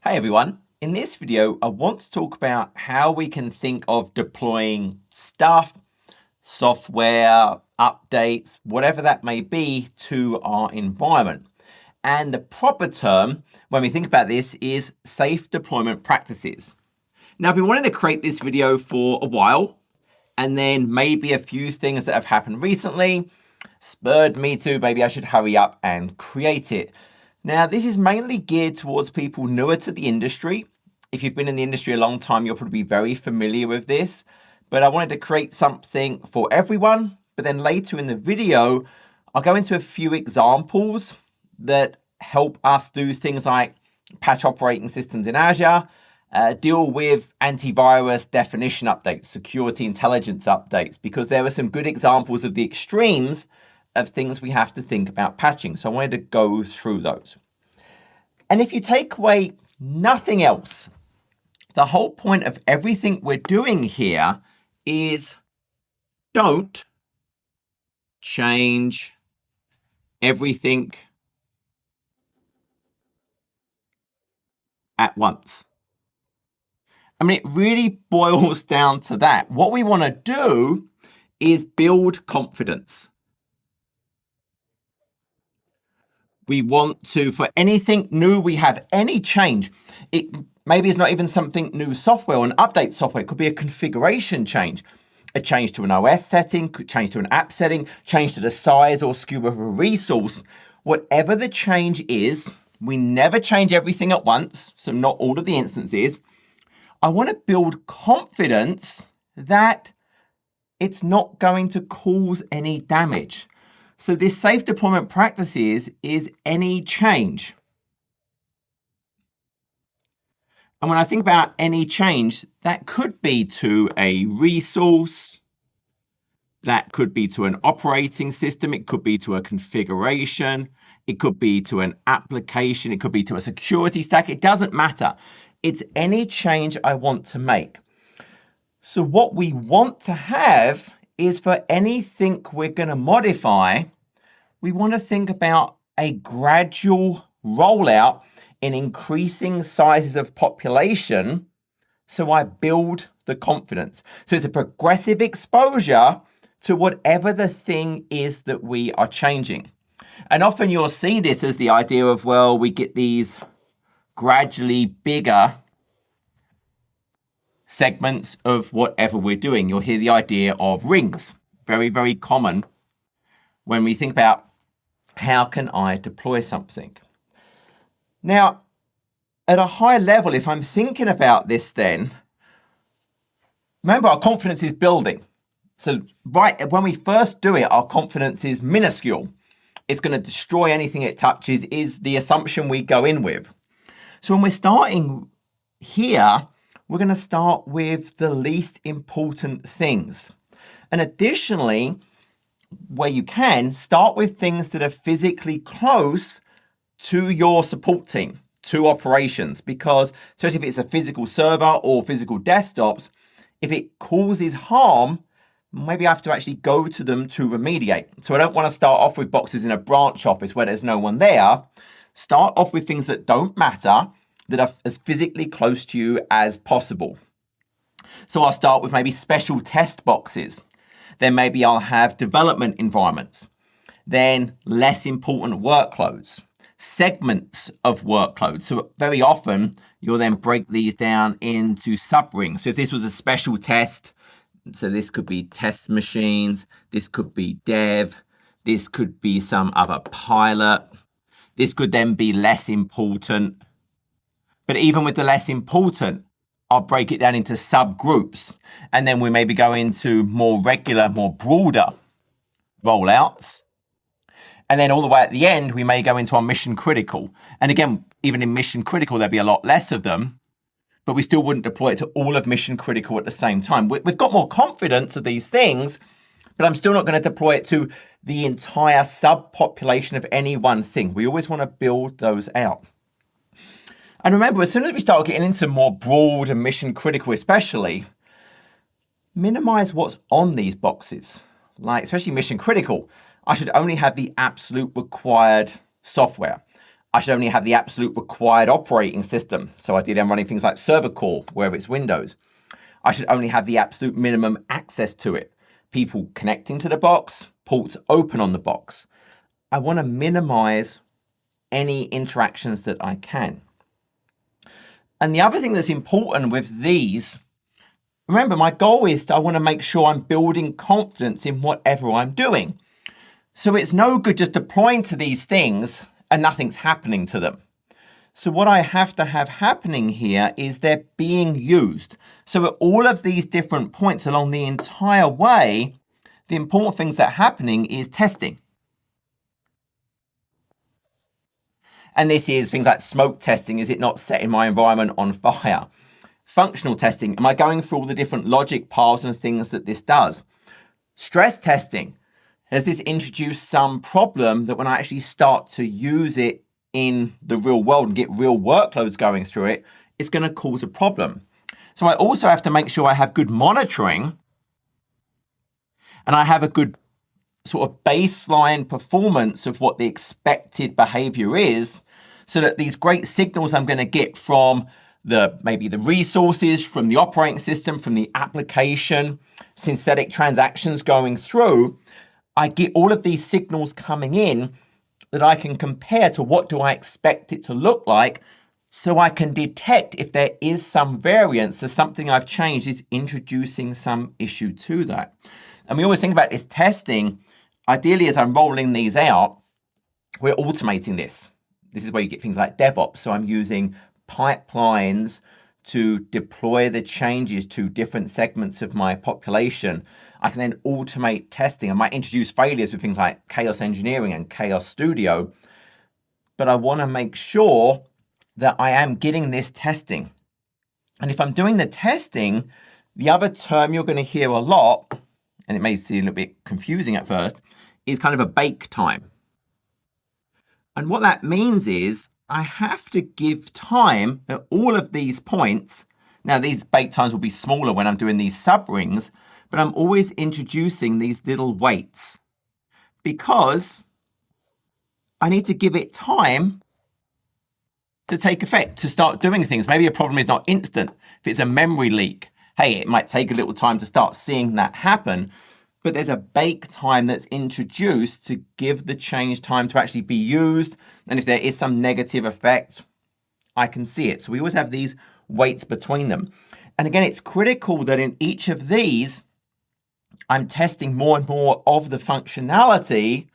Hey everyone, in this video I want to talk about how we can think of deploying stuff, software, updates, whatever that may be to our environment. And the proper term when we think about this is safe deployment practices. Now I've been wanting to create this video for a while, and then maybe a few things that have happened recently spurred me to maybe I should hurry up and create it. Now, this is mainly geared towards people newer to the industry. If you've been in the industry a long time, you'll probably be very familiar with this. But I wanted to create something for everyone. But then later in the video, I'll go into a few examples that help us do things like patch operating systems in Azure, deal with antivirus definition updates, security intelligence updates, because there are some good examples of the extremes of things we have to think about patching. So I wanted to go through those. And if you take away nothing else, the whole point of everything we're doing here is don't change everything at once. I mean, it really boils down to that. What we want to do is build confidence. We want to, for anything new, we have any change. It maybe it's not even something new software or an update software. It could be a configuration change, a change to an OS setting, could change to an app setting, change to the size or skew of a resource. Whatever the change is, we never change everything at once, so not all of the instances. I want to build confidence that it's not going to cause any damage. So this safe deployment practices is any change. And when I think about any change, that could be to a resource, that could be to an operating system, it could be to a configuration, it could be to an application, it could be to a security stack, it doesn't matter. It's any change I want to make. So what we want to have is for anything we're going to modify, we want to think about a gradual rollout in increasing sizes of population so I build the confidence. So it's a progressive exposure to whatever the thing is that we are changing. And often you'll see this as the idea of, well, we get these gradually bigger segments of whatever we're doing. You'll hear the idea of rings. Very, very common when we think about how can I deploy something. Now, at a high level, if I'm thinking about this then, remember our confidence is building. So right when we first do it, our confidence is minuscule. It's going to destroy anything it touches is the assumption we go in with. So when we're starting here, we're going to start with the least important things. And additionally, where you can, start with things that are physically close to your support team, to operations, because especially if it's a physical server or physical desktops, if it causes harm, maybe I have to actually go to them to remediate. So I don't want to start off with boxes in a branch office where there's no one there. Start off with things that don't matter, that are as physically close to you as possible. So I'll start with maybe special test boxes. Then maybe I'll have development environments. Then less important workloads, segments of workloads. So very often you'll then break these down into sub-rings. So if this was a special test, so this could be test machines, this could be dev, this could be some other pilot. This could then be less important. But even with the less important, I'll break it down into subgroups. And then we maybe go into more regular, more broader rollouts. And then all the way at the end, we may go into our mission critical. And again, even in mission critical, there'll be a lot less of them, but we still wouldn't deploy it to all of mission critical at the same time. We've got more confidence of these things, but I'm still not going to deploy it to the entire subpopulation of any one thing. We always want to build those out. And remember, as soon as we start getting into more broad and mission critical especially, minimize what's on these boxes. Like, especially mission critical, I should only have the absolute required software. I should only have the absolute required operating system. So ideally I'm running things like server core, wherever it's Windows. I should only have the absolute minimum access to it. People connecting to the box, ports open on the box. I want to minimize any interactions that I can. And the other thing that's important with these, remember, my goal is I want to make sure I'm building confidence in whatever I'm doing. So it's no good just deploying to these things and nothing's happening to them. So what I have to have happening here is they're being used. So at all of these different points along the entire way, the important things that are happening is testing. And this is things like smoke testing. Is it not setting my environment on fire? Functional testing. Am I going through all the different logic paths and things that this does? Stress testing. Has this introduced some problem that when I actually start to use it in the real world and get real workloads going through it, it's going to cause a problem? So I also have to make sure I have good monitoring and I have a good sort of baseline performance of what the expected behavior is, so that these great signals I'm going to get from maybe the resources, from the operating system, from the application, synthetic transactions going through, I get all of these signals coming in that I can compare to what do I expect it to look like, so I can detect if there is some variance, so something I've changed is introducing some issue to that. And we always think about this testing. Ideally, as I'm rolling these out, we're automating this. This is where you get things like DevOps. So I'm using pipelines to deploy the changes to different segments of my population. I can then automate testing. I might introduce failures with things like Chaos Engineering and Chaos Studio, but I want to make sure that I am getting this testing. And if I'm doing the testing, the other term you're going to hear a lot, and it may seem a little bit confusing at first, is kind of a bake time. And what that means is I have to give time at all of these points. Now, these bake times will be smaller when I'm doing these sub rings, but I'm always introducing these little waits because I need to give it time to take effect, to start doing things. Maybe a problem is not instant. If it's a memory leak, hey, it might take a little time to start seeing that happen. But there's a bake time that's introduced to give the change time to actually be used. And if there is some negative effect, I can see it. So we always have these waits between them. And again, it's critical that in each of these, I'm testing more and more of the functionality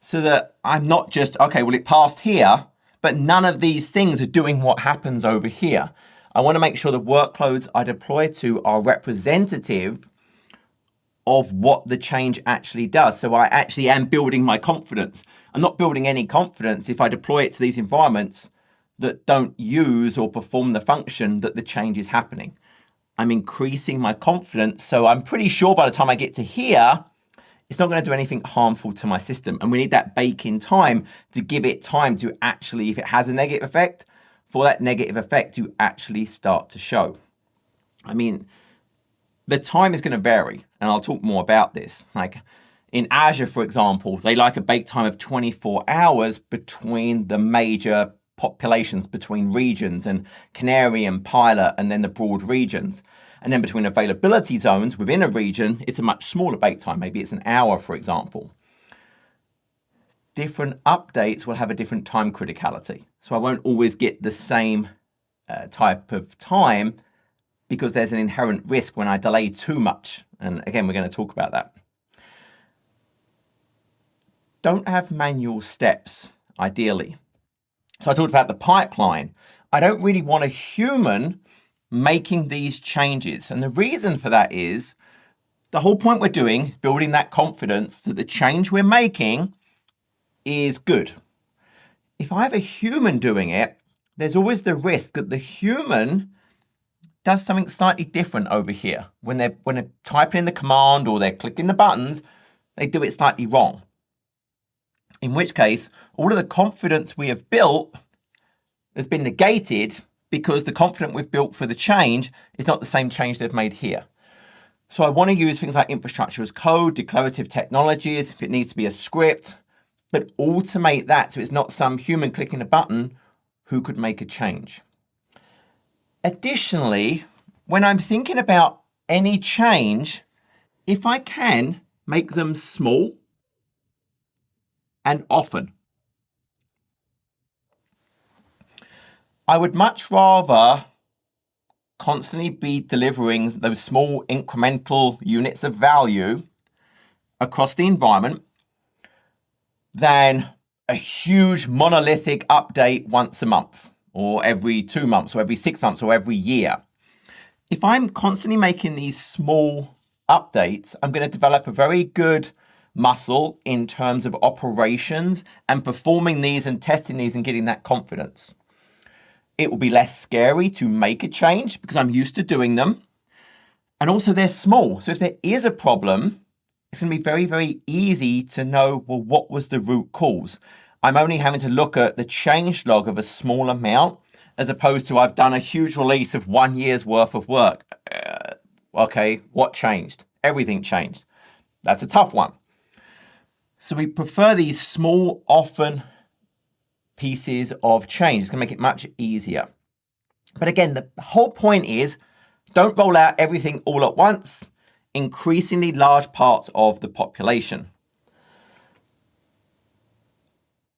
so that I'm not just, okay, well, it passed here, but none of these things are doing what happens over here. I want to make sure the workloads I deploy to are representative of what the change actually does. So I actually am building my confidence. I'm not building any confidence if I deploy it to these environments that don't use or perform the function that the change is happening. I'm increasing my confidence. So I'm pretty sure by the time I get to here, it's not going to do anything harmful to my system. And we need that bake-in time to give it time to actually, if it has a negative effect, for that negative effect to actually start to show. I mean, the time is going to vary, and I'll talk more about this. Like in Azure, for example, they like a bake time of 24 hours between the major populations, between regions, and Canary and Pilot, and then the broad regions. And then between availability zones within a region, it's a much smaller bake time. Maybe it's an hour, for example. Different updates will have a different time criticality. So I won't always get the same type of time, because there's an inherent risk when I delay too much. And again, we're going to talk about that. Don't have manual steps, ideally. So I talked about the pipeline. I don't really want a human making these changes. And the reason for that is the whole point we're doing is building that confidence that the change we're making is good. If I have a human doing it, there's always the risk that the human does something slightly different over here. When they're typing in the command or they're clicking the buttons, they do it slightly wrong. In which case, all of the confidence we have built has been negated because the confidence we've built for the change is not the same change they've made here. So I want to use things like infrastructure as code, declarative technologies, if it needs to be a script, but automate that so it's not some human clicking a button who could make a change. Additionally, when I'm thinking about any change, if I can, make them small and often. I would much rather constantly be delivering those small incremental units of value across the environment than a huge monolithic update once a month or every 2 months or every 6 months or every year. If I'm constantly making these small updates, I'm going to develop a very good muscle in terms of operations and performing these and testing these and getting that confidence. It will be less scary to make a change because I'm used to doing them. And also they're small. So if there is a problem, it's going to be very, very easy to know, well, what was the root cause? I'm only having to look at the change log of a small amount as opposed to I've done a huge release of 1 year's worth of work. Okay, what changed? Everything changed. That's a tough one. So we prefer these small, often pieces of change. It's going to make it much easier. But again, the whole point is don't roll out everything all at once, increasingly large parts of the population.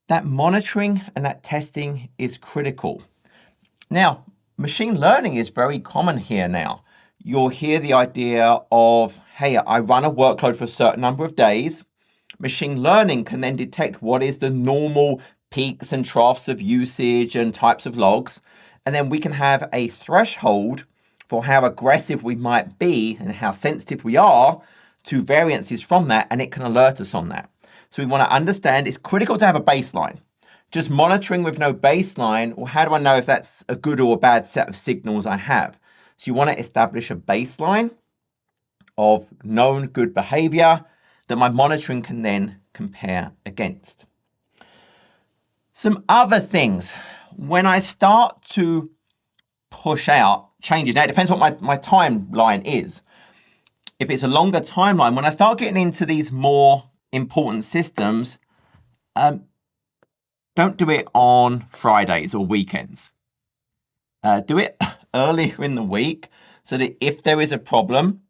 That monitoring and that testing is critical. Now, machine learning is very common here now. You'll hear the idea of, hey, I run a workload for a certain number of days. Machine learning can then detect what is the normal peaks and troughs of usage and types of logs. And then we can have a threshold for how aggressive we might be and how sensitive we are to variances from that, and it can alert us on that. So we want to understand it's critical to have a baseline. Just monitoring with no baseline, well, how do I know if that's a good or a bad set of signals I have? So you want to establish a baseline of known good behavior that my monitoring can then compare against. Some other things, when I start to push out changes, now it depends what my timeline is. If it's a longer timeline, when I start getting into these more important systems, don't do it on Fridays or weekends. Do it earlier in the week so that if there is a problem,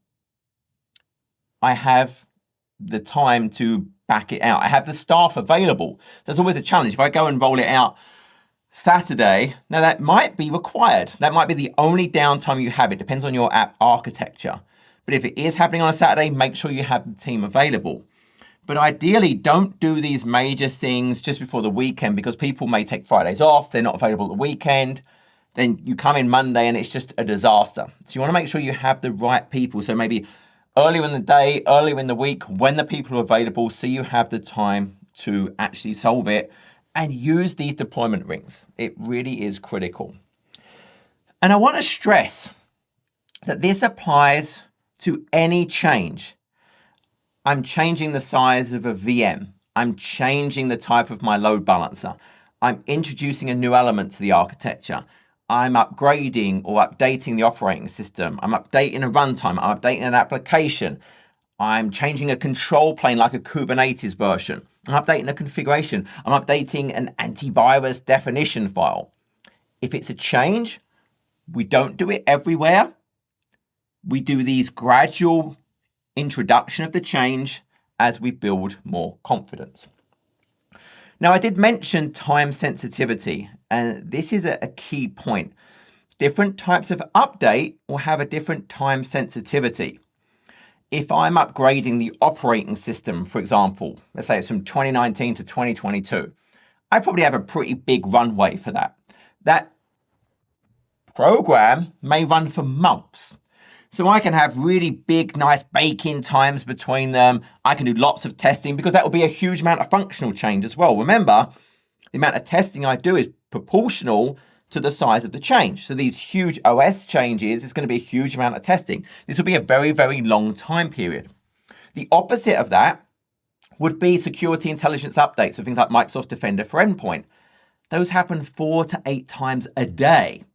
I have the time to back it out. I have the staff available. There's always a challenge. If I go and roll it out Saturday, now that might be required. That might be the only downtime you have. It depends on your app architecture. But if it is happening on a Saturday, make sure you have the team available. But ideally, don't do these major things just before the weekend because people may take Fridays off. They're not available at the weekend. Then you come in Monday and it's just a disaster. So you want to make sure you have the right people. So maybe earlier in the day, earlier in the week, when the people are available, so you have the time to actually solve it and use these deployment rings. It really is critical. And I want to stress that this applies to any change. I'm changing the size of a VM. I'm changing the type of my load balancer. I'm introducing a new element to the architecture. I'm upgrading or updating the operating system. I'm updating a runtime. I'm updating an application. I'm changing a control plane like a Kubernetes version. I'm updating a configuration. I'm updating an antivirus definition file. If it's a change, we don't do it everywhere. We do these gradual introduction of the change as we build more confidence. Now, I did mention time sensitivity, and this is a key point. Different types of update will have a different time sensitivity. If I'm upgrading the operating system, for example, let's say it's from 2019 to 2022, I probably have a pretty big runway for that. That program may run for months. So I can have really big, nice bake-in times between them. I can do lots of testing because that will be a huge amount of functional change as well. Remember, the amount of testing I do is proportional to the size of the change. So these huge OS changes, it's going to be a huge amount of testing. This will be a very, very long time period. The opposite of that would be security intelligence updates, so things like Microsoft Defender for Endpoint. Those happen 4 to 8 times a day.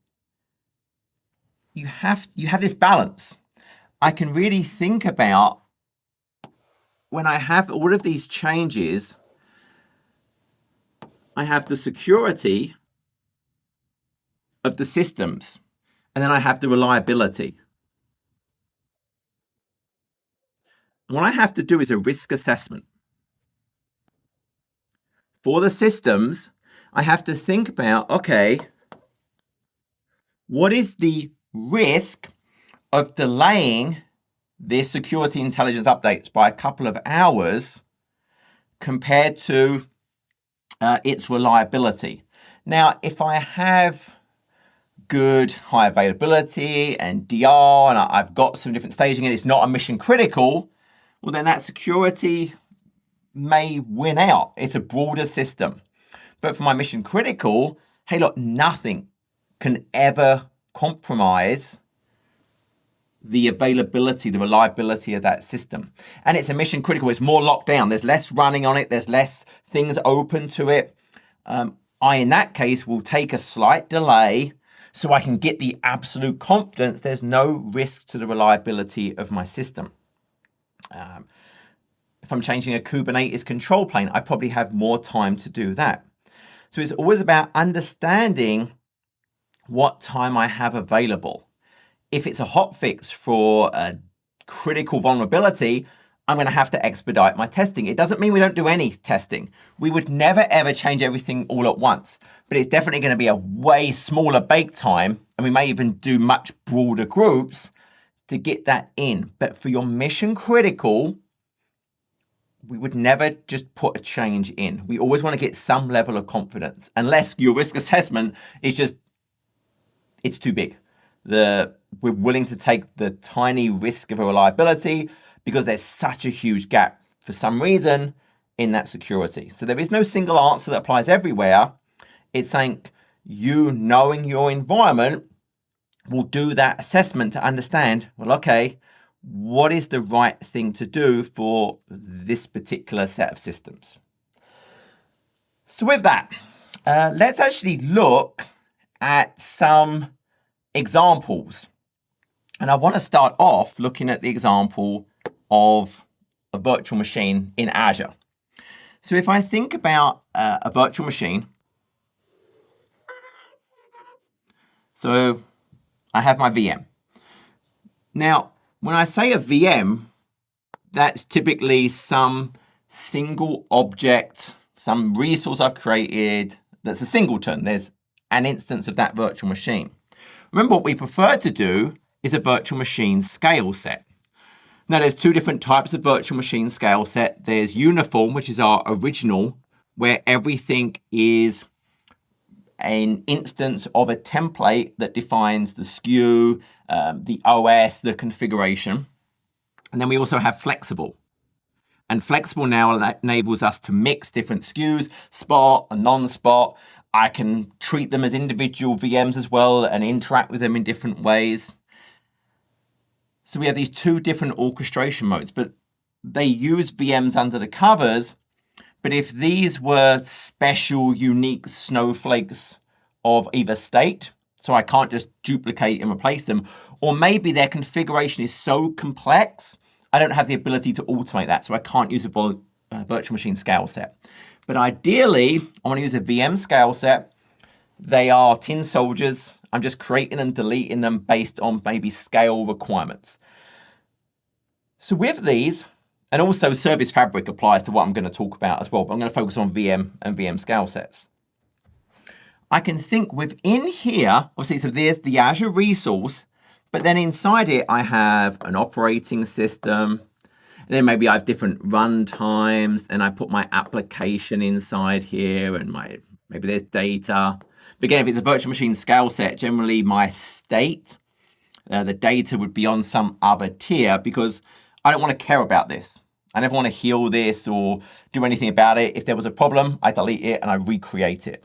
You have this balance. I can really think about when I have all of these changes, I have the security of the systems, and then I have the reliability. And what I have to do is a risk assessment. For the systems, I have to think about, okay, what is the risk of delaying this security intelligence updates by a couple of hours compared to its reliability? Now, if I have good high availability and DR, and I've got some different staging, and it's not a mission critical, well, then that security may win out. It's a broader system. But for my mission critical, hey, look, nothing can ever compromise the availability, the reliability of that system. And it's a mission critical. It's more locked down. There's less running on it. There's less things open to it. In that case, will take a slight delay so I can get the absolute confidence there's no risk to the reliability of my system. If I'm changing a Kubernetes control plane, I probably have more time to do that. So it's always about understanding what time I have available. If it's a hotfix for a critical vulnerability, I'm going to have to expedite my testing. It doesn't mean we don't do any testing. We would never, ever change everything all at once. But it's definitely going to be a way smaller bake time, and we may even do much broader groups to get that in. But for your mission critical, we would never just put a change in. We always want to get some level of confidence, unless your risk assessment is just, it's too big. We're willing to take the tiny risk of a reliability because there's such a huge gap for some reason in that security. So there is no single answer that applies everywhere. It's saying you knowing your environment will do that assessment to understand, well, okay, what is the right thing to do for this particular set of systems? So with that, let's actually look at some examples. And I want to start off looking at the example of a virtual machine in Azure. So if I think about a virtual machine, so I have my VM. Now, when I say a VM, that's typically some single object, some resource I've created that's a singleton. There's an instance of that virtual machine. Remember, what we prefer to do is a virtual machine scale set. Now, there's two different types of virtual machine scale set. There's uniform, which is our original, where everything is an instance of a template that defines the SKU, the OS, the configuration. And then we also have flexible. And flexible now enables us to mix different SKUs, spot and non-spot. I can treat them as individual VMs as well and interact with them in different ways. So we have these two different orchestration modes, but they use VMs under the covers. But if these were special, unique snowflakes of either state, so I can't just duplicate and replace them, or maybe their configuration is so complex, I don't have the ability to automate that, so I can't use a virtual machine scale set. But ideally, I want to use a VM scale set. They are tin soldiers. I'm just creating and deleting them based on maybe scale requirements. So with these, and also Service Fabric applies to what I'm going to talk about as well, but I'm going to focus on VM and VM scale sets. I can think within here, obviously, so there's the Azure resource, but then inside it, I have an operating system. And then maybe I have different run times, and I put my application inside here, and maybe there's data. But again, if it's a virtual machine scale set, generally my state, the data would be on some other tier because I don't want to care about this. I never want to heal this or do anything about it. If there was a problem, I delete it and I recreate it.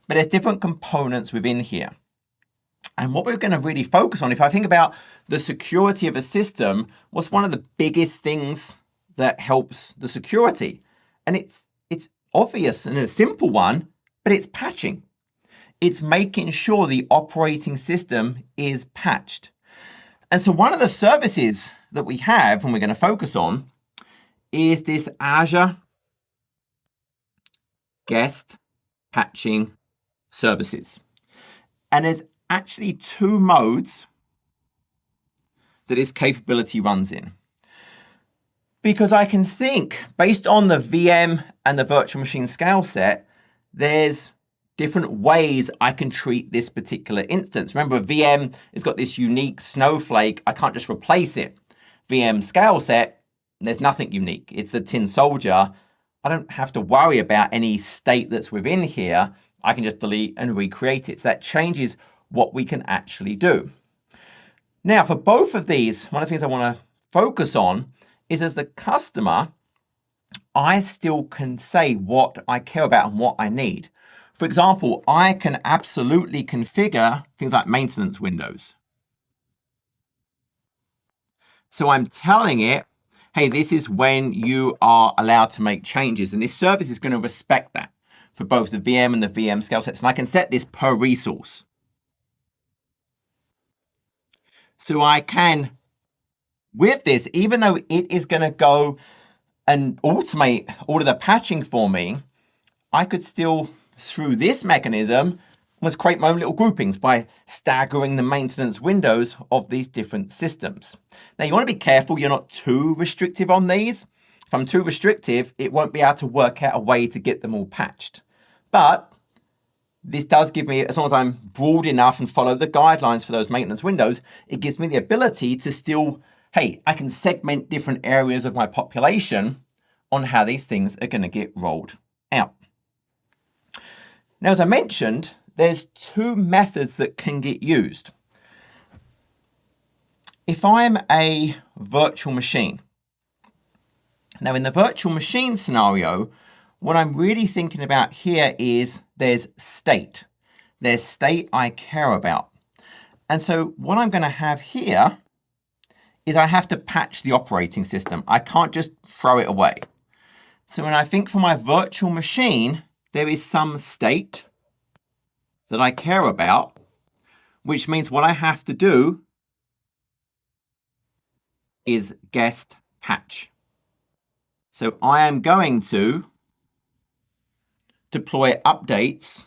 But there's different components within here. And what we're going to really focus on, if I think about the security of a system, what's one of the biggest things that helps the security? And it's obvious and a simple one, but it's patching. It's making sure the operating system is patched. And so one of the services that we have, and we're going to focus on, is this Azure Guest patching services. And there's actually two modes that this capability runs in. Because I can think, based on the VM and the virtual machine scale set, there's different ways I can treat this particular instance. Remember, a VM has got this unique snowflake. I can't just replace it. VM scale set, there's nothing unique. It's the tin soldier. I don't have to worry about any state that's within here. I can just delete and recreate it. So that changes what we can actually do. Now, for both of these, one of the things I want to focus on is as the customer, I still can say what I care about and what I need. For example, I can absolutely configure things like maintenance windows. So I'm telling it, hey, this is when you are allowed to make changes. And this service is going to respect that for both the VM and the VM scale sets. And I can set this per resource. So I can, with this, even though it is going to go and automate all of the patching for me, I could still, through this mechanism, almost create my own little groupings by staggering the maintenance windows of these different systems. Now, you want to be careful you're not too restrictive on these. If I'm too restrictive, it won't be able to work out a way to get them all patched. But this does give me, as long as I'm broad enough and follow the guidelines for those maintenance windows, it gives me the ability to still, hey, I can segment different areas of my population on how these things are going to get rolled out. Now, as I mentioned, there's two methods that can get used. If I'm a virtual machine, now in the virtual machine scenario, what I'm really thinking about here is there's state. There's state I care about. And so what I'm going to have here is I have to patch the operating system. I can't just throw it away. So when I think for my virtual machine, there is some state that I care about, which means what I have to do is guest patch. So I am going to deploy updates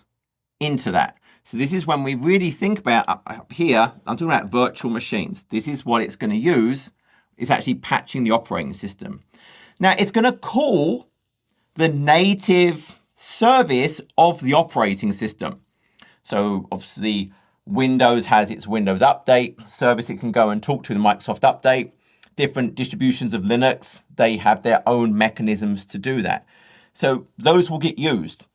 into that. So this is when we really think about up here, I'm talking about virtual machines. This is what it's going to use. It's actually patching the operating system. Now it's going to call the native service of the operating system. So obviously Windows has its Windows Update service. It can go and talk to the Microsoft Update. Different distributions of Linux, they have their own mechanisms to do that. So those will get used.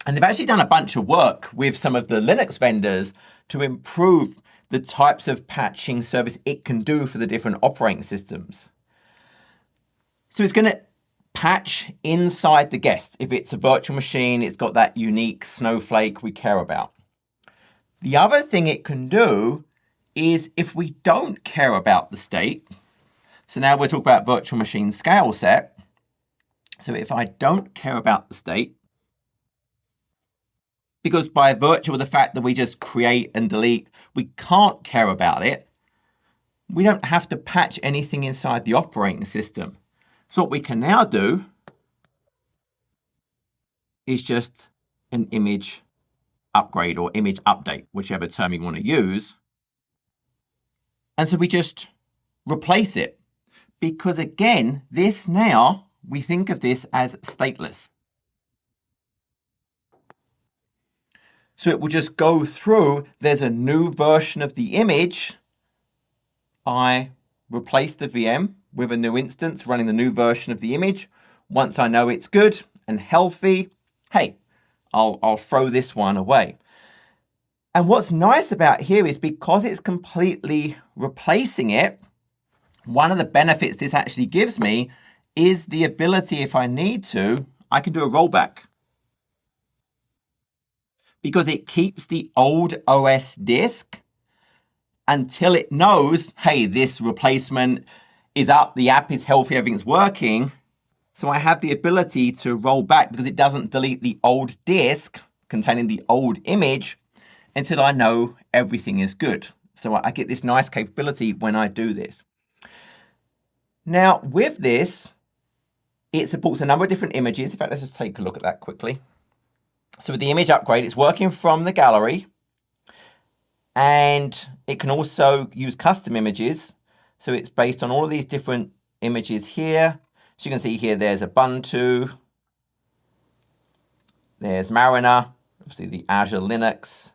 And they've actually done a bunch of work with some of the Linux vendors to improve the types of patching service it can do for the different operating systems. So it's going to patch inside the guest. If it's a virtual machine, it's got that unique snowflake we care about. The other thing it can do is if we don't care about the state, so now we're talking about virtual machine scale set. So if I don't care about the state, because by virtue of the fact that we just create and delete, we can't care about it, we don't have to patch anything inside the operating system. So what we can now do is just an image upgrade or image update, whichever term you want to use. And so we just replace it. Because again, this now, we think of this as stateless. So it will just go through, there's a new version of the image. I replace the VM with a new instance running the new version of the image. Once I know it's good and healthy, hey, I'll throw this one away. And what's nice about here is because it's completely replacing it, one of the benefits this actually gives me is the ability, if I need to, I can do a rollback. Because it keeps the old OS disk until it knows, hey, this replacement is up, the app is healthy, everything's working. So I have the ability to roll back because it doesn't delete the old disk containing the old image until I know everything is good. So I get this nice capability when I do this. Now, with this, it supports a number of different images. In fact, let's just take a look at that quickly. So with the image upgrade, it's working from the gallery, and it can also use custom images. So it's based on all of these different images here. So you can see here, there's Ubuntu, there's Mariner, obviously the Azure Linux,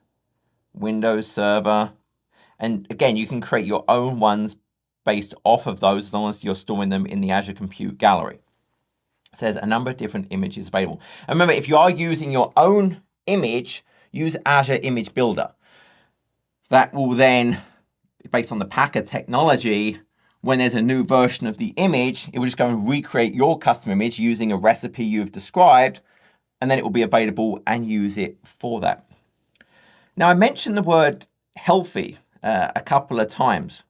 Windows Server. And again, you can create your own ones based off of those as long as you're storing them in the Azure Compute Gallery. It says a number of different images available. And remember, if you are using your own image, use Azure Image Builder. That will then, based on the Packer technology, when there's a new version of the image, it will just go and recreate your custom image using a recipe you've described, and then it will be available and use it for that. Now, I mentioned the word healthy a couple of times.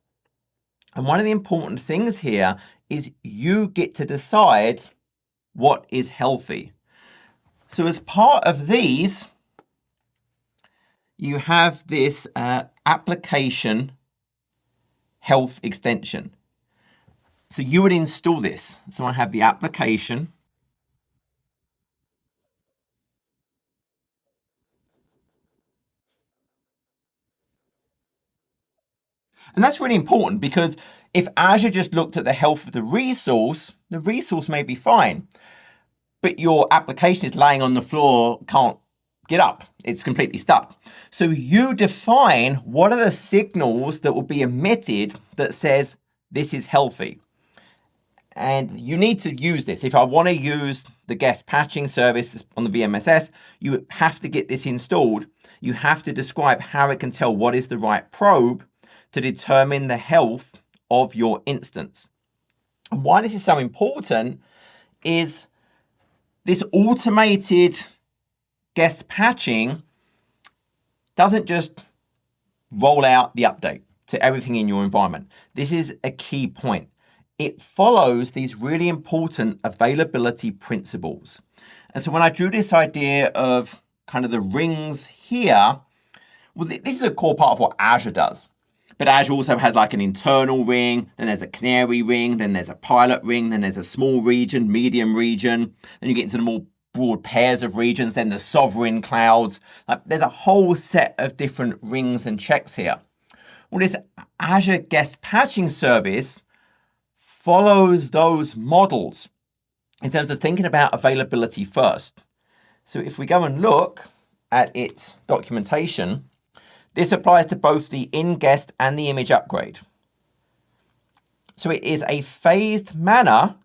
And one of the important things here is you get to decide what is healthy. So as part of these, you have this application health extension. So you would install this. So I have the application. And that's really important because if Azure just looked at the health of the resource may be fine. But your application is laying on the floor, can't get up. It's completely stuck. So you define what are the signals that will be emitted that says this is healthy. And you need to use this. If I want to use the guest patching service on the VMSS, you have to get this installed. You have to describe how it can tell what is the right probe to determine the health of your instance. And why this is so important is this automated guest patching doesn't just roll out the update to everything in your environment. This is a key point. It follows these really important availability principles. And so when I drew this idea of kind of the rings here, well, this is a core part of what Azure does. But Azure also has like an internal ring, then there's a canary ring, then there's a pilot ring, then there's a small region, medium region, then you get into the more broad pairs of regions, then the sovereign clouds. There's a whole set of different rings and checks here. Well, this Azure Guest Patching Service follows those models in terms of thinking about availability first. So if we go and look at its documentation, this applies to both the in-guest and the image upgrade. So it is a phased manner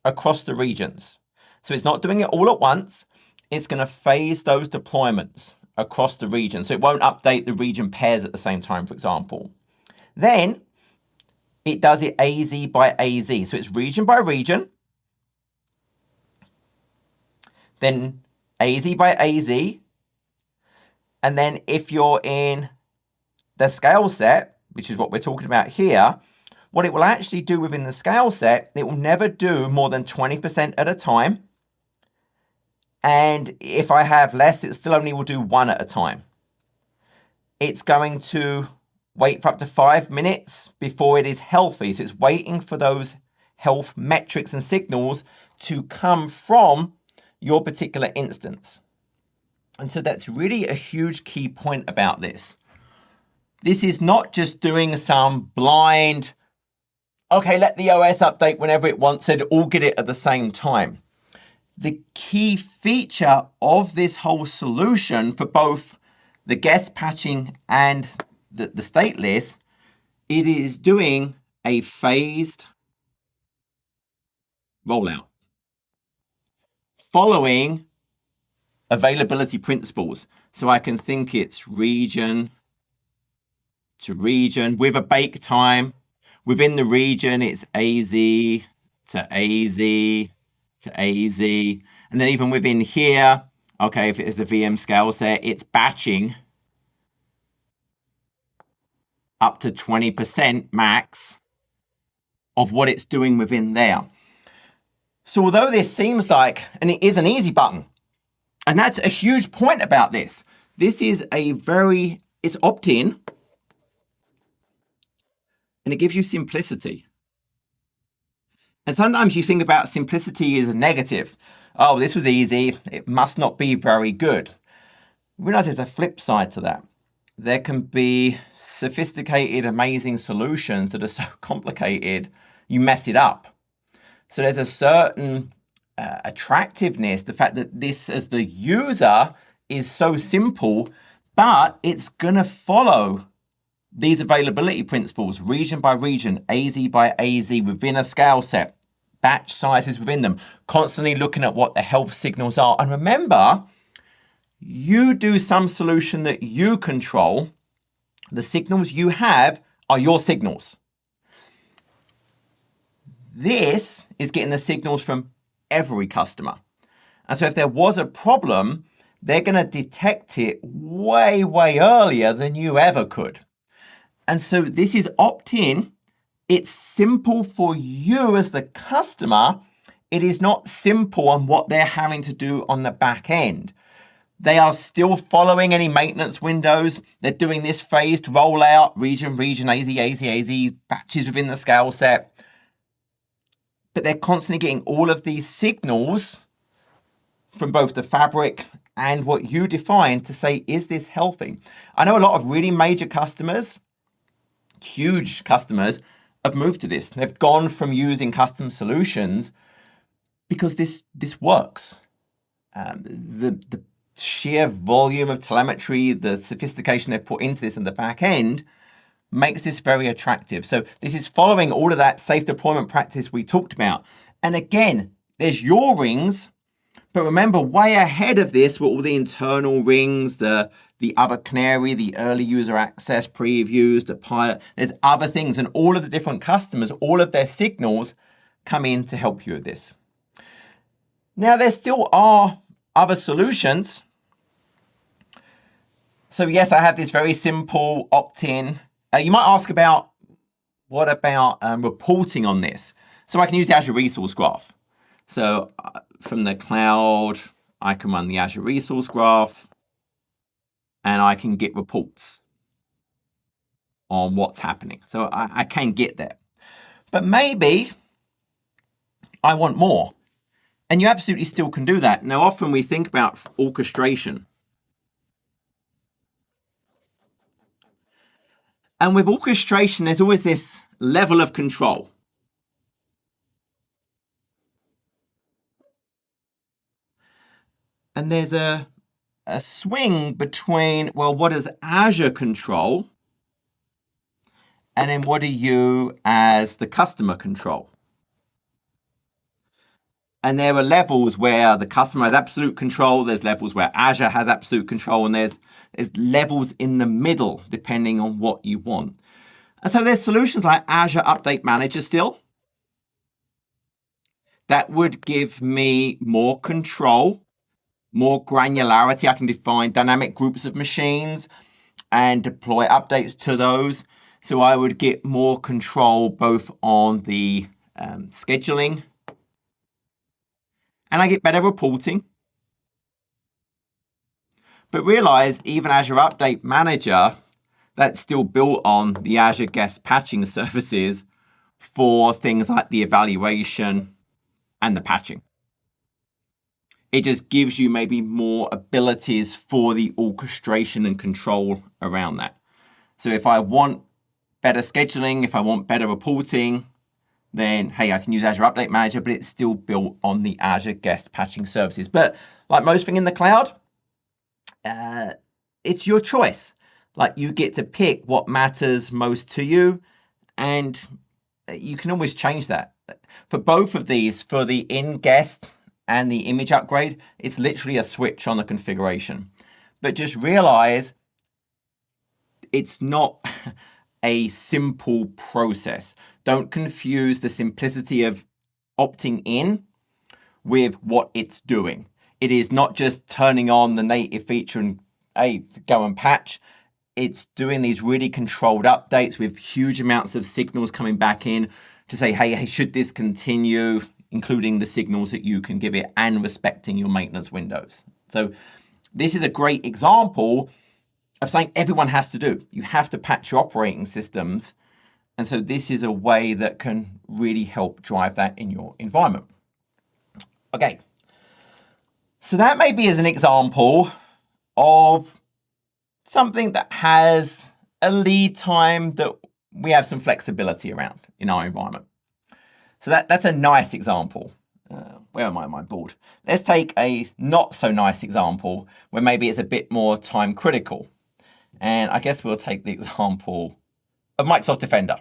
across the regions. So it's not doing it all at once. It's going to phase those deployments across the region. So it won't update the region pairs at the same time, for example. Then it does it AZ by AZ. So it's region by region. Then AZ by AZ. And then if you're in the scale set, which is what we're talking about here, what it will actually do within the scale set, it will never do more than 20% at a time. And if I have less, it still only will do one at a time. It's going to wait for up to 5 minutes before it is healthy. So it's waiting for those health metrics and signals to come from your particular instance. And so that's really a huge key point about this. This is not just doing some blind, okay, let the OS update whenever it wants it, all get it at the same time. The key feature of this whole solution for both the guest patching and the stateless, it is doing a phased rollout following availability principles. So I can think it's region to region with a bake time. Within the region, it's AZ to AZ to AZ. And then even within here, okay, if it is a VM scale set, it's batching up to 20% max of what it's doing within there. So although this seems like, and it is an easy button, and that's a huge point about this. This is it's opt-in, and it gives you simplicity. And sometimes you think about simplicity as a negative. oh, this was easy, it must not be very good. Realize there's a flip side to that. There can be sophisticated, amazing solutions that are so complicated, you mess it up. So there's a certain attractiveness, the fact that this, as the user, is so simple, but it's going to follow these availability principles, region by region, AZ by AZ, within a scale set, batch sizes within them, constantly looking at what the health signals are. And remember, you do some solution that you control. The signals you have are your signals. This is getting the signals from every customer. And so if there was a problem, they're going to detect it way, way earlier than you ever could. And so this is opt-in. It's simple for you as the customer. It is not simple on what they're having to do on the back end. They are still following any maintenance windows. They're doing this phased rollout, region, AZ, batches within the scale set. But they're constantly getting all of these signals from both the fabric and what you define to say, is this healthy? I know a lot of really major customers, huge customers, have moved to this. They've gone from using custom solutions because this works. The sheer volume of telemetry, the sophistication they've put into this in the back end makes this very attractive. So this is following all of that safe deployment practice we talked about. And again, there's your rings, but remember, way ahead of this were all the internal rings, the other canary, the early user access previews, the pilot. There's other things, and all of the different customers, all of their signals come in to help you with this. Now, there still are other solutions. So yes, I have this very simple opt-in. You might ask about, what about reporting on this? So I can use the Azure Resource Graph. So from the cloud, I can run the Azure Resource Graph, and I can get reports on what's happening. So I can get there. But maybe I want more. And you absolutely still can do that. Now, often we think about orchestration. And with orchestration, there's always this level of control. And there's a swing between, well, what does Azure control? And then what do you as the customer control? And there are levels where the customer has absolute control. There's levels where Azure has absolute control. And there's levels in the middle, depending on what you want. And so there's solutions like Azure Update Manager still. That would give me more control, more granularity. I can define dynamic groups of machines and deploy updates to those. So I would get more control both on the scheduling, and I get better reporting. But realize even Azure Update Manager, that's still built on the Azure Guest Patching services for things like the evaluation and the patching. It just gives you maybe more abilities for the orchestration and control around that. So if I want better scheduling, if I want better reporting, then, hey, I can use Azure Update Manager, but it's still built on the Azure Guest Patching services. But like most things in the cloud, it's your choice. Like, you get to pick what matters most to you, and you can always change that. For both of these, for the in-guest and the image upgrade, it's literally a switch on the configuration. But just realize it's not a simple process. Don't confuse the simplicity of opting in with what it's doing. It is not just turning on the native feature and, hey, go and patch. It's doing these really controlled updates with huge amounts of signals coming back in to say, hey, should this continue, including the signals that you can give it and respecting your maintenance windows. So this is a great example of something everyone has to do. You have to patch your operating systems. And so this is a way that can really help drive that in your environment. Okay. So that may be as an example of something that has a lead time that we have some flexibility around in our environment. So that's a nice example. Where am I on my board? Let's take a not so nice example where maybe it's a bit more time critical. And I guess we'll take the example of Microsoft Defender.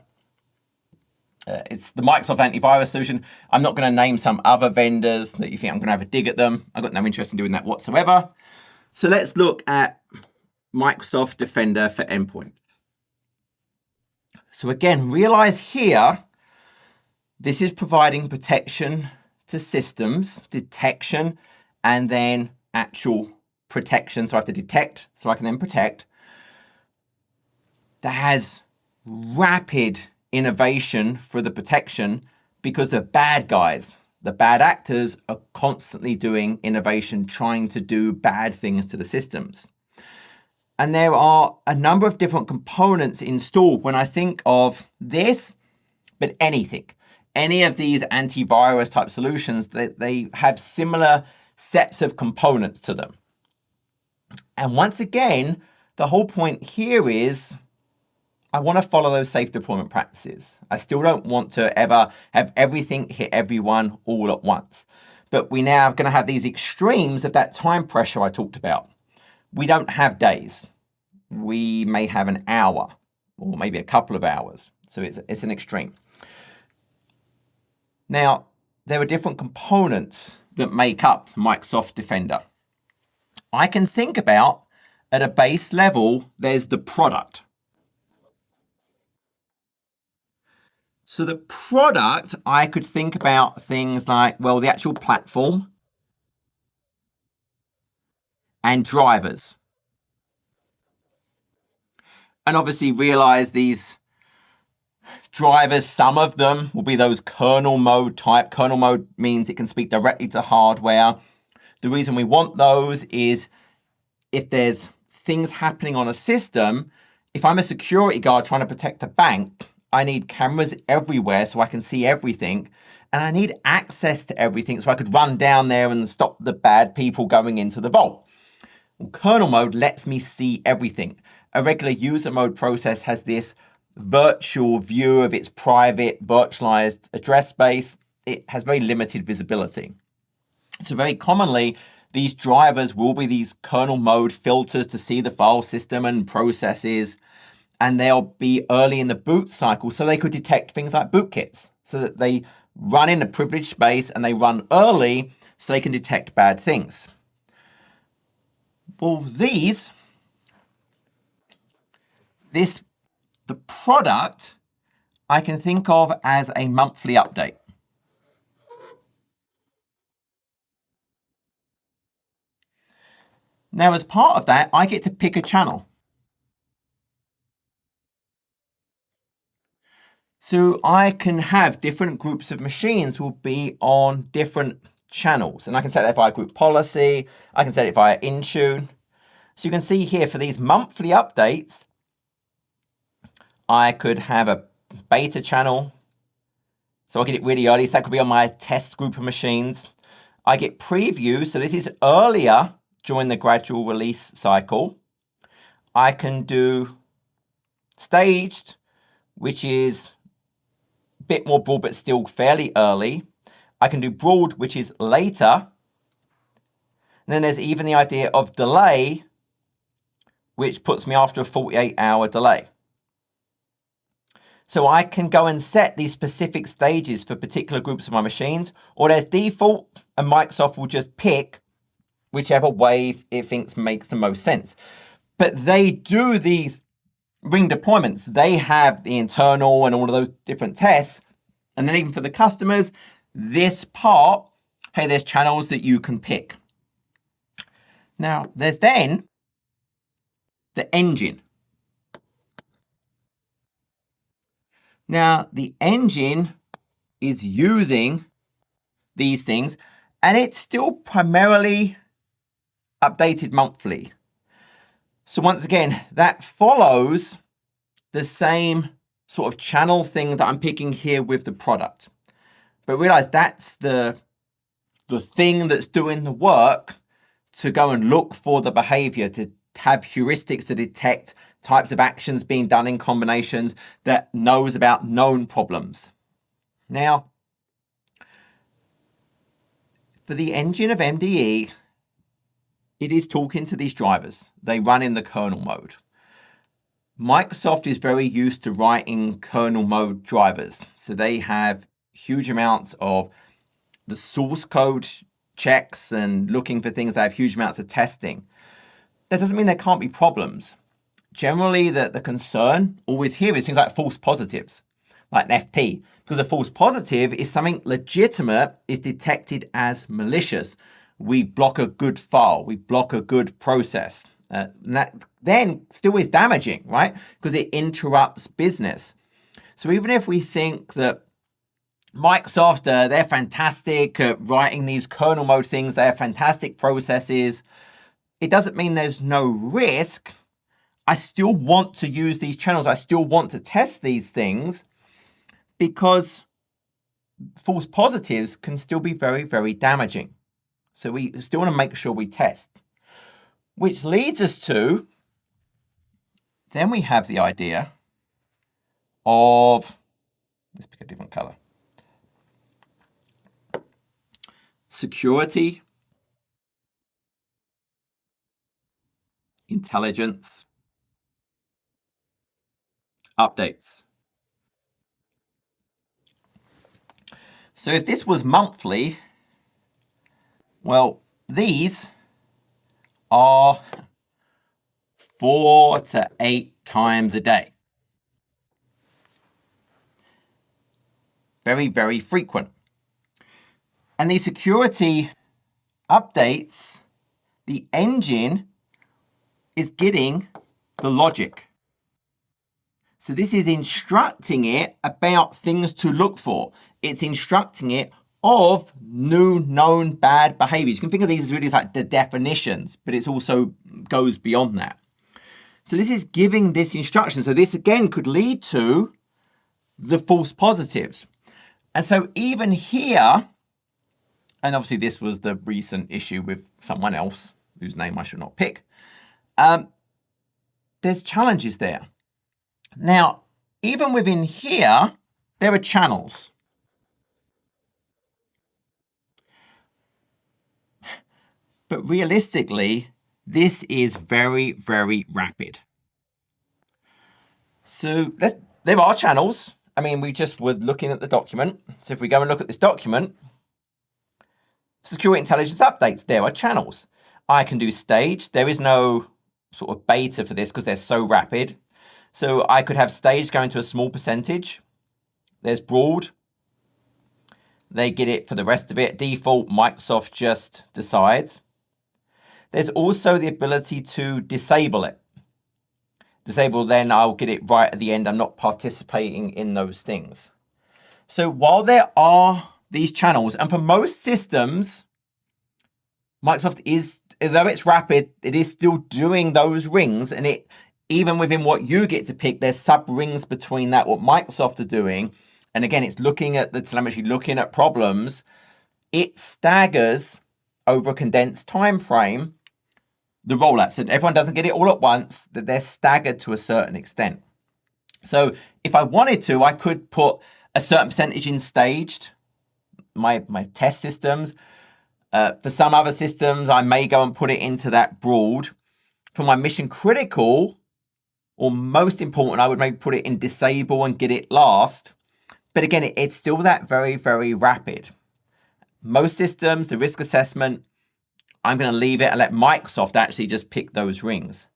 It's the Microsoft antivirus solution. I'm not going to name some other vendors that you think I'm going to have a dig at them. I've got no interest in doing that whatsoever. So let's look at Microsoft Defender for Endpoint. So again, realize here, this is providing protection to systems, detection, and then actual protection. So I have to detect so I can then protect. That has rapid innovation for the protection because the bad guys, the bad actors are constantly doing innovation, trying to do bad things to the systems. And there are a number of different components installed when I think of this, but anything. Any of these antivirus type solutions, they have similar sets of components to them. And once again, the whole point here is I want to follow those safe deployment practices. I still don't want to ever have everything hit everyone all at once. But we now are going to have these extremes of that time pressure I talked about. We don't have days. We may have an hour or maybe a couple of hours. So it's an extreme. Now, there are different components that make up Microsoft Defender. I can think about, at a base level, there's the product. So the product, I could think about things like, well, the actual platform and drivers. And obviously realize these drivers, some of them will be those kernel mode type. Kernel mode means it can speak directly to hardware. The reason we want those is if there's things happening on a system, if I'm a security guard trying to protect a bank, I need cameras everywhere so I can see everything. And I need access to everything so I could run down there and stop the bad people going into the vault. Well, kernel mode lets me see everything. A regular user mode process has this virtual view of its private virtualized address space. It has very limited visibility. So very commonly, these drivers will be these kernel mode filters to see the file system and processes, and they'll be early in the boot cycle so they could detect things like bootkits, so that they run in a privileged space and they run early so they can detect bad things. Well, the product I can think of as a monthly update. Now, as part of that, I get to pick a channel. So I can have different groups of machines who will be on different channels. And I can set that via group policy. I can set it via Intune. So you can see here for these monthly updates, I could have a beta channel. So I get it really early. So that could be on my test group of machines. I get preview. So this is earlier during the gradual release cycle. I can do staged, which is a bit more broad, but still fairly early. I can do broad, which is later. And then there's even the idea of delay, which puts me after a 48-hour delay. So I can go and set these specific stages for particular groups of my machines, or there's default, and Microsoft will just pick whichever way it thinks makes the most sense. But they do these ring deployments. They have the internal and all of those different tests. And then even for the customers, this part, hey, there's channels that you can pick. Now, there's then the engine. Now, the engine is using these things, and it's still primarily updated monthly. So once again, that follows the same sort of channel thing that I'm picking here with the product. But realize that's the thing that's doing the work. to go and look for the behavior, to have heuristics to detect types of actions being done in combinations, that knows about known problems. Now, for the engine of MDE, it is talking to these drivers. They run in the kernel mode. Microsoft is very used to writing kernel mode drivers. So they have huge amounts of the source code checks and looking for things. They have huge amounts of testing. That doesn't mean there can't be problems. Generally, the concern always here is things like false positives, like an FP. Because a false positive is something legitimate is detected as malicious. We block a good file. We block a good process. And that then still is damaging, right? Because it interrupts business. So even if we think that Microsoft, they're fantastic at writing these kernel mode things, they have fantastic processes, it doesn't mean there's no risk. I still want to use these channels. I still want to test these things because false positives can still be very, very damaging. So we still want to make sure we test. Which leads us to, then we have the idea of, let's pick a different color. Security, intelligence, updates. So if this was monthly, well, these are 4 to 8 times a day. Very, very frequent. And these security updates, the engine is getting the logic. So this is instructing it about things to look for. It's instructing it of new known bad behaviors. You can think of these as really like the definitions, but it also goes beyond that. So this is giving this instruction. So this again could lead to the false positives. And so even here, and obviously this was the recent issue with someone else whose name I should not pick, there's challenges there. Now, even within here, there are channels. But realistically, this is very, very rapid. So there are channels. I mean, we just were looking at the document. So if we go and look at this document, security intelligence updates, there are channels. I can do stage. There is no sort of beta for this because they're so rapid. So I could have stage going to a small percentage. There's broad. They get it for the rest of it. Default, Microsoft just decides. There's also the ability to disable it. Disable, then I'll get it right at the end. I'm not participating in those things. So while there are these channels, and for most systems, Microsoft is, although it's rapid, it is still doing those rings. And it, even within what you get to pick, there's sub rings between that, what Microsoft are doing. And again, it's looking at the telemetry, looking at problems. It staggers over a condensed time frame the rollout. So everyone doesn't get it all at once, that they're staggered to a certain extent. So if I wanted to, I could put a certain percentage in staged, my test systems. For some other systems, I may go and put it into that broad. For my mission critical, or most important, I would maybe put it in disable and get it last. But again, it's still that very, very rapid. Most systems, the risk assessment, I'm going to leave it and let Microsoft actually just pick those rings.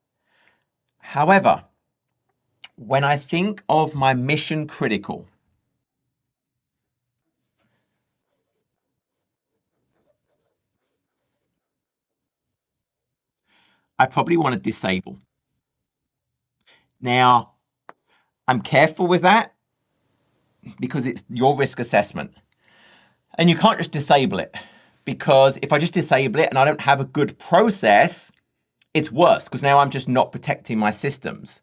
However, when I think of my mission critical, I probably want to disable. Now, I'm careful with that because it's your risk assessment. And you can't just disable it, because if I just disable it and I don't have a good process, it's worse because now I'm just not protecting my systems.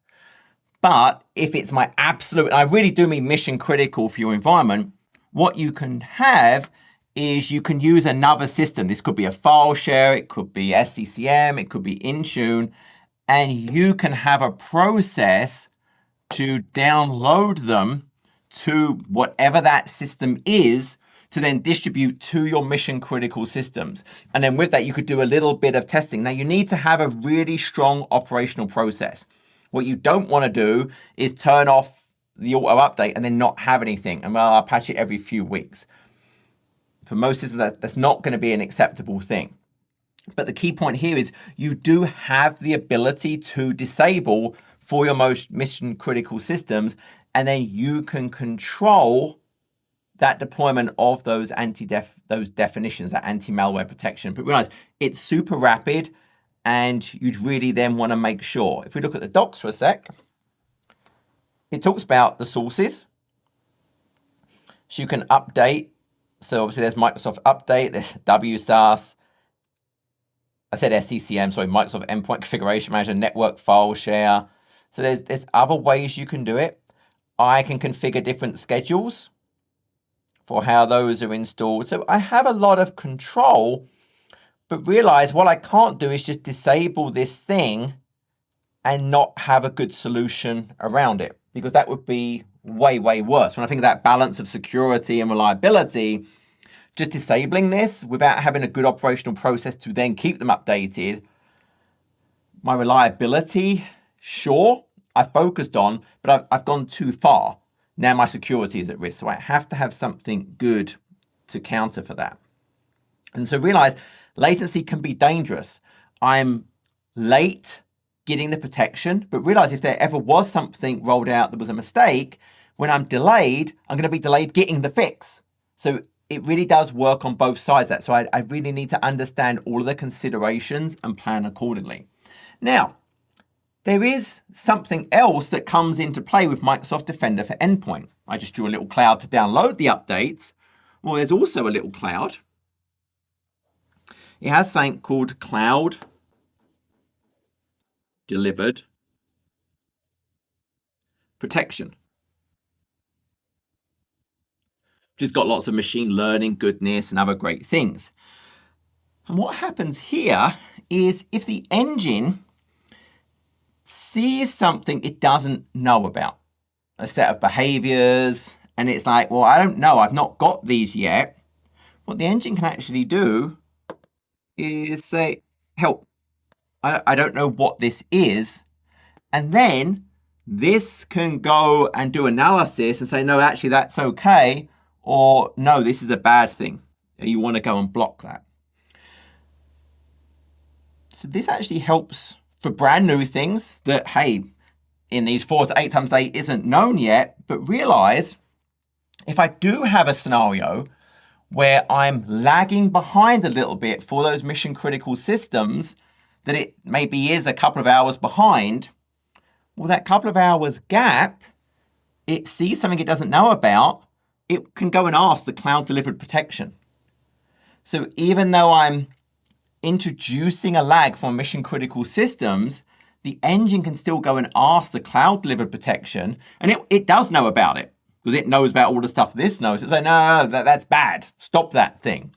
But if it's my absolute, and I really do mean mission critical for your environment, what you can have is you can use another system. This could be a file share, it could be SCCM, it could be Intune, and you can have a process to download them to whatever that system is to then distribute to your mission critical systems. And then with that, you could do a little bit of testing. Now, you need to have a really strong operational process. What you don't want to do is turn off the auto update and then not have anything. And well, I'll patch it every few weeks. For most systems, that's not going to be an acceptable thing. But the key point here is you do have the ability to disable for your most mission critical systems, and then you can control that deployment of those those definitions, that anti-malware protection. But realize it's super rapid, and you'd really then want to make sure. If we look at the docs for a sec, it talks about the sources. So you can update. So obviously there's Microsoft Update, there's WSAS. I said SCCM, sorry, Microsoft Endpoint Configuration Manager, Network File Share. So there's other ways you can do it. I can configure different schedules for how those are installed. So I have a lot of control, but realize what I can't do is just disable this thing and not have a good solution around it, because that would be way, way worse. When I think of that balance of security and reliability, just disabling this without having a good operational process to then keep them updated, my reliability, sure, I focused on, but I've gone too far. Now my security is at risk. So I have to have something good to counter for that. And so realize latency can be dangerous. I'm late getting the protection, but realize if there ever was something rolled out that was a mistake, when I'm delayed, I'm going to be delayed getting the fix. So it really does work on both sides of that. So I really need to understand all of the considerations and plan accordingly. Now, there is something else that comes into play with Microsoft Defender for Endpoint. I just drew a little cloud to download the updates. Well, there's also a little cloud. It has something called Cloud Delivered Protection, which has got lots of machine learning goodness and other great things. And what happens here is if the engine sees something it doesn't know about, a set of behaviors, and it's like, well, I don't know, I've not got these yet. What the engine can actually do is say, help, I don't know what this is. And then this can go and do analysis and say, no, actually that's okay. Or no, this is a bad thing. You want to go and block that. So this actually helps for brand new things that, hey, in these 4 to 8 times a day isn't known yet, but realize if I do have a scenario where I'm lagging behind a little bit for those mission critical systems, that it maybe is a couple of hours behind, well, that couple of hours gap, it sees something it doesn't know about, it can go and ask the cloud delivered protection. So even though I'm introducing a lag from mission critical systems, the engine can still go and ask the cloud delivered protection, and it does know about it because it knows about all the stuff this knows. It's like, no, that's bad. Stop that thing.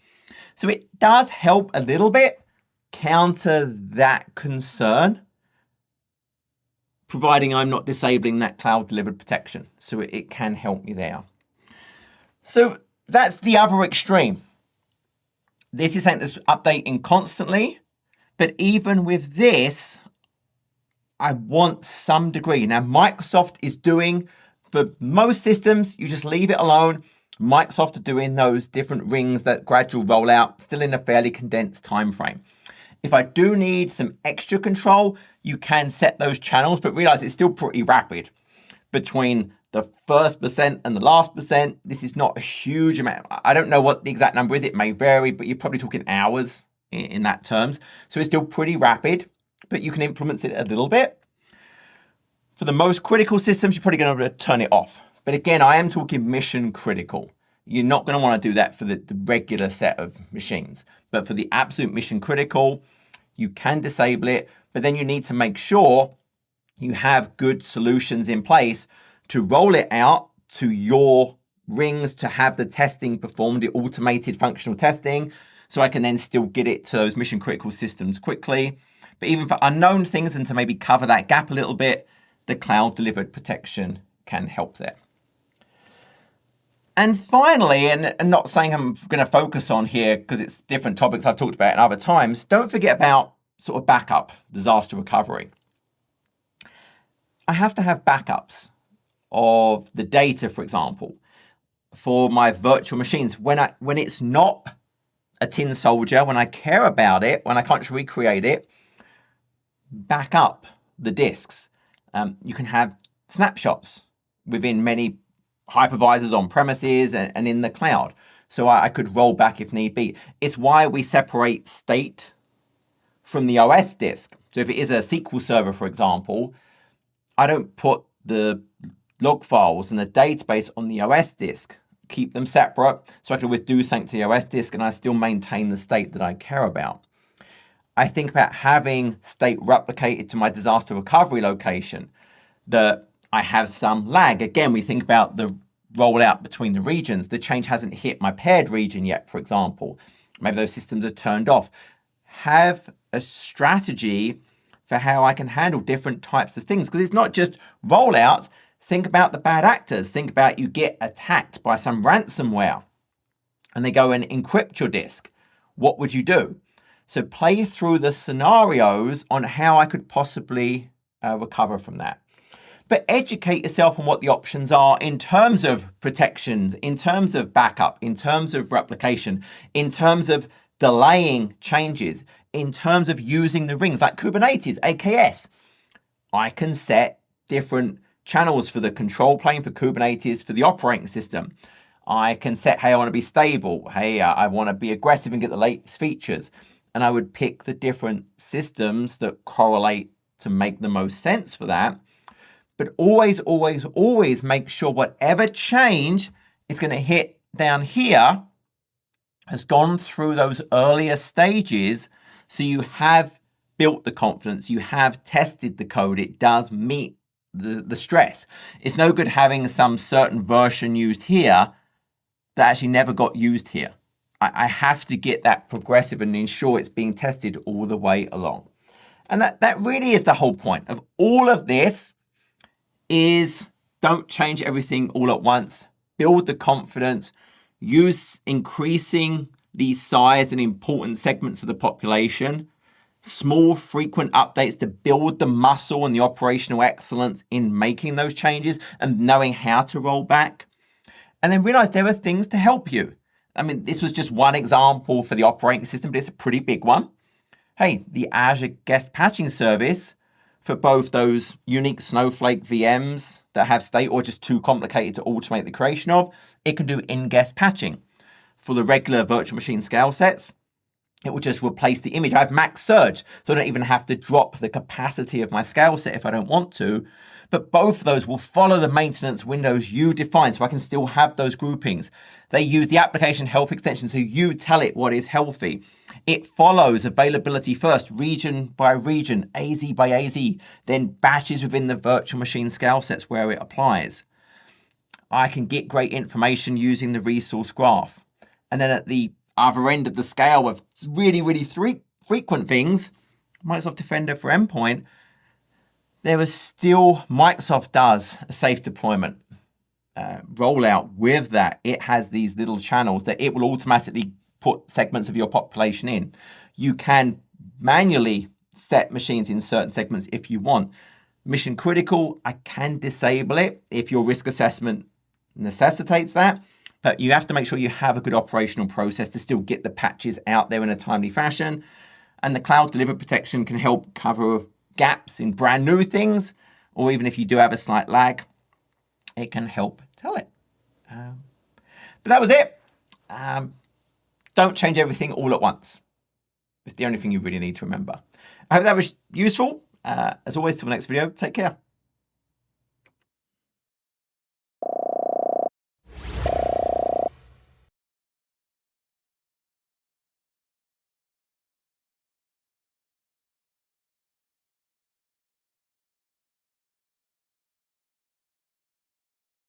So it does help a little bit counter that concern, providing I'm not disabling that cloud delivered protection. So it can help me there. So that's the other extreme. This is something that's updating constantly, but even with this, I want some degree. Now, Microsoft is doing, for most systems, you just leave it alone. Microsoft are doing those different rings that gradual rollout, still in a fairly condensed time frame. If I do need some extra control, you can set those channels, but realize it's still pretty rapid. Between the first percent and the last percent, this is not a huge amount. I don't know what the exact number is. It may vary, but you're probably talking hours in that terms. So it's still pretty rapid, but you can influence it a little bit. For the most critical systems, you're probably going to turn it off. But again, I am talking mission critical. You're not going to want to do that for the regular set of machines. But for the absolute mission critical, you can disable it, but then you need to make sure you have good solutions in place to roll it out to your rings to have the testing performed, the automated functional testing, so I can then still get it to those mission critical systems quickly. But even for unknown things, and to maybe cover that gap a little bit, the cloud delivered protection can help there. And finally, and not saying I'm going to focus on here because it's different topics I've talked about in other times, don't forget about sort of backup, disaster recovery. I have to have backups of the data, for example, for my virtual machines. When it's not a tin soldier, when I care about it, when I can't recreate it, back up the disks. You can have snapshots within many hypervisors on premises and in the cloud. So I could roll back if need be. It's why we separate state from the OS disk. So if it is a SQL server, for example, I don't put the log files and the database on the OS disk. Keep them separate so I can always do something to the OS disk and I still maintain the state that I care about. I think about having state replicated to my disaster recovery location, that I have some lag. Again, we think about the rollout between the regions. The change hasn't hit my paired region yet, for example. Maybe those systems are turned off. Have a strategy for how I can handle different types of things, because it's not just rollouts. Think about the bad actors. Think about you get attacked by some ransomware and they go and encrypt your disk. What would you do? So play through the scenarios on how I could possibly recover from that. But educate yourself on what the options are in terms of protections, in terms of backup, in terms of replication, in terms of delaying changes, in terms of using the rings like Kubernetes, AKS. I can set different channels for the control plane for Kubernetes for the operating system. I can set, hey, I want to be stable. Hey, I want to be aggressive and get the latest features. And I would pick the different systems that correlate to make the most sense for that. But always, always, always make sure whatever change is going to hit down here has gone through those earlier stages. So you have built the confidence, you have tested the code, it does meet the stress. It's no good having some certain version used here that actually never got used here. I have to get that progressive and ensure it's being tested all the way along. And that really is the whole point of all of this. Is don't change everything all at once. Build the confidence. Use increasing the size and important segments of the population. Small, frequent updates to build the muscle and the operational excellence in making those changes and knowing how to roll back. And then realize there are things to help you. I mean, this was just one example for the operating system, but it's a pretty big one. Hey, the Azure Guest Patching Service for both those unique Snowflake VMs that have state or just too complicated to automate the creation of, it can do in-guest patching. For the regular virtual machine scale sets, it will just replace the image. I have max surge, so I don't even have to drop the capacity of my scale set if I don't want to. But both of those will follow the maintenance windows you define, so I can still have those groupings. They use the application health extension, so you tell it what is healthy. It follows availability first, region by region, AZ by AZ, then batches within the virtual machine scale sets where it applies. I can get great information using the resource graph. And then at the other end of the scale with really, really frequent things, Microsoft Defender for Endpoint, Microsoft does a safe deployment rollout with that. It has these little channels that it will automatically put segments of your population in. You can manually set machines in certain segments if you want. Mission critical, I can disable it if your risk assessment necessitates that, but you have to make sure you have a good operational process to still get the patches out there in a timely fashion. And the cloud delivered protection can help cover gaps in brand new things, or even if you do have a slight lag, it can help tell it. But that was it. Don't change everything all at once. It's the only thing you really need to remember. I hope that was useful. As always, till the next video, take care.